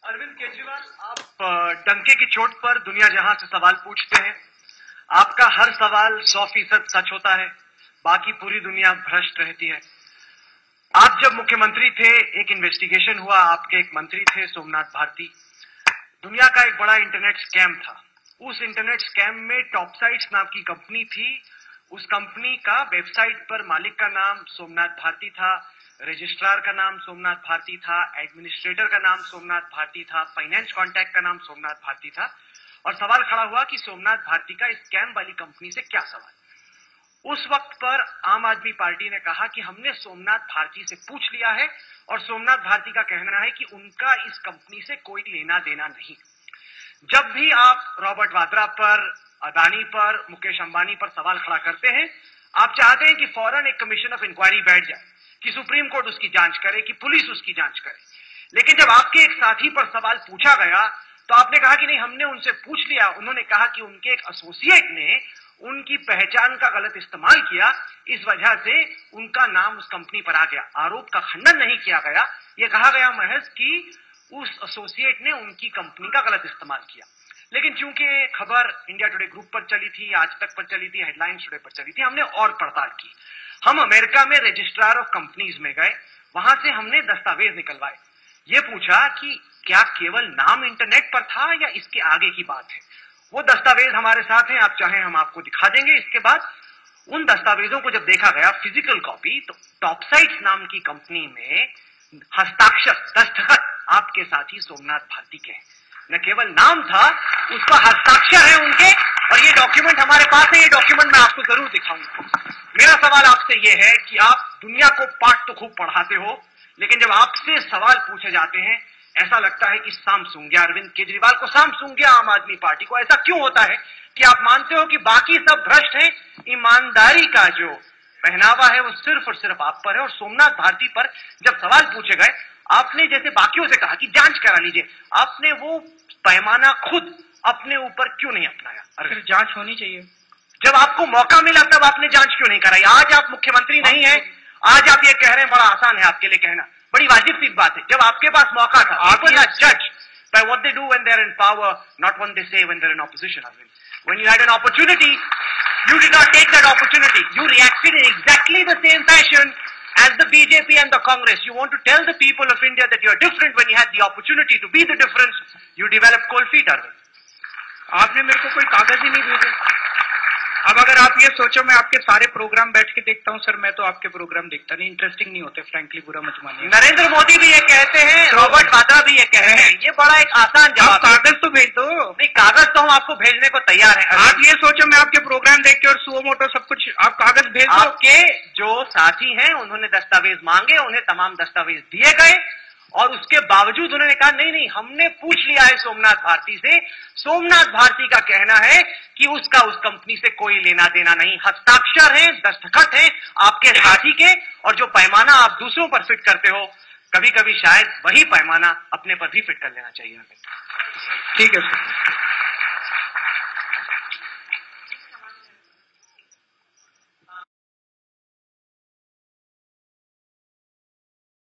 अरविंद केजरीवाल, आप डंके की चोट पर दुनिया जहां से सवाल पूछते हैं, आपका हर सवाल 100% सच होता है, बाकी पूरी दुनिया भ्रष्ट रहती है। आप जब मुख्यमंत्री थे, एक इन्वेस्टिगेशन हुआ, आपके एक मंत्री थे सोमनाथ भारती। दुनिया का एक बड़ा इंटरनेट स्कैम था। उस इंटरनेट स्कैम में टॉपसाइट्स नाम की कंपनी थी। उस कंपनी का वेबसाइट पर मालिक का नाम सोमनाथ भारती था, रजिस्ट्रार का नाम सोमनाथ भारती था, एडमिनिस्ट्रेटर का नाम सोमनाथ भारती था, फाइनेंस कॉन्टैक्ट का नाम सोमनाथ भारती था। और सवाल खड़ा हुआ कि सोमनाथ भारती का इस स्कैम वाली कंपनी से क्या सवाल। उस वक्त पर आम आदमी पार्टी ने कहा कि हमने सोमनाथ भारती से पूछ लिया है और सोमनाथ भारती का कहना है कि उनका इस कंपनी से कोई लेना देना नहीं। जब भी आप रॉबर्ट वाड्रा पर, अदानी पर, मुकेश अंबानी पर सवाल खड़ा करते हैं, आप चाहते हैं कि फौरन एक कमीशन ऑफ इंक्वायरी बैठ जाए, कि सुप्रीम कोर्ट उसकी जांच करे, कि पुलिस उसकी जांच करे। लेकिन जब आपके एक साथी पर सवाल पूछा गया तो आपने कहा कि नहीं, हमने उनसे पूछ लिया। उन्होंने कहा कि उनके एक एसोसिएट ने उनकी पहचान का गलत इस्तेमाल किया, इस वजह से उनका नाम उस कंपनी पर आ गया। आरोप का खंडन नहीं किया गया, यह कहा गया महज कि उस एसोसिएट ने उनकी कंपनी का गलत इस्तेमाल किया। लेकिन चूंकि खबर इंडिया टुडे ग्रुप पर चली थी, आज तक पर चली थी, हेडलाइंस टुडे पर चली थी, हमने और पड़ताल की। हम अमेरिका में रजिस्ट्रार ऑफ कंपनीज में गए, वहां से हमने दस्तावेज निकलवाए। ये पूछा कि क्या केवल नाम इंटरनेट पर था या इसके आगे की बात है। वो दस्तावेज हमारे साथ हैं, आप चाहें हम आपको दिखा देंगे। इसके बाद उन दस्तावेजों को जब देखा गया फिजिकल कॉपी, तो टॉपसाइट्स नाम की कंपनी में हस्ताक्षर, दस्तखत आपके साथी सोमनाथ भारती के हैं। न केवल नाम था, उस पर हस्ताक्षर है उनके, और ये डॉक्यूमेंट हमारे पास है। ये डॉक्यूमेंट मैं आपको जरूर दिखाऊंगा। मेरा सवाल आपसे ये है कि आप दुनिया को पाठ तो खूब पढ़ाते हो, लेकिन जब आपसे सवाल पूछे जाते हैं, ऐसा लगता है कि साम सूंघ गया, अरविंद केजरीवाल को साम सूंघ गया आम आदमी पार्टी को। ऐसा क्यों होता है कि आप मानते हो कि बाकी सब भ्रष्ट हैं, ईमानदारी का जो पहनावा है वो सिर्फ और सिर्फ आप पर है। और सोमनाथ भारती पर जब सवाल पूछे गए, आपने जैसे बाकियों से कहा कि जांच करा लीजिए, आपने वो पैमाना खुद अपने ऊपर क्यों नहीं अपनाया? अगर जांच होनी चाहिए, जब आपको मौका मिला तब आपने जांच क्यों नहीं कराई? आज आप मुख्यमंत्री नहीं है, आज आप ये कह रहे हैं, बड़ा आसान है आपके लिए कहना, बड़ी वाजिब सी बात है। जब आपके पास मौका था, आप जज by what they do when they're in power, not what they say when they're in opposition. When you had an opportunity, you did not take that opportunity. You reacted in exactly the same fashion as the BJP and the Congress. You want to tell the people of India that you are different when you had the opportunity to be the difference. You developed cold feet, Arvind. आपने मेरे को कोई कागज ही नहीं भेजे। अब अगर आप ये सोचो मैं आपके सारे प्रोग्राम बैठ के देखता हूँ सर, मैं तो आपके प्रोग्राम देखता नहीं, इंटरेस्टिंग नहीं होते, फ्रैंकली बुरा मत मानिए। नरेंद्र मोदी भी ये कहते हैं, रॉबर्ट वाड्रा भी ये कह रहे हैं। ये बड़ा एक आसान जवाब। कागज तो भेज दो। नहीं, कागज तो हम आपको भेजने को तैयार हैं। आप ये सोचो मैं आपके प्रोग्राम देख के और सुओ मोटो सब कुछ, आप कागज भेज दो। आपके जो साथी हैं उन्होंने दस्तावेज मांगे, उन्हें तमाम दस्तावेज दिए गए, और उसके बावजूद उन्होंने कहा नहीं नहीं, हमने पूछ लिया है सोमनाथ भारती से। सोमनाथ भारती का कहना है कि उसका उस कंपनी से कोई लेना देना नहीं। हस्ताक्षर हैं, दस्तखत हैं आपके साथी के, और जो पैमाना आप दूसरों पर फिट करते हो, कभी कभी शायद वही पैमाना अपने पर भी फिट कर लेना चाहिए। ठीक है सर।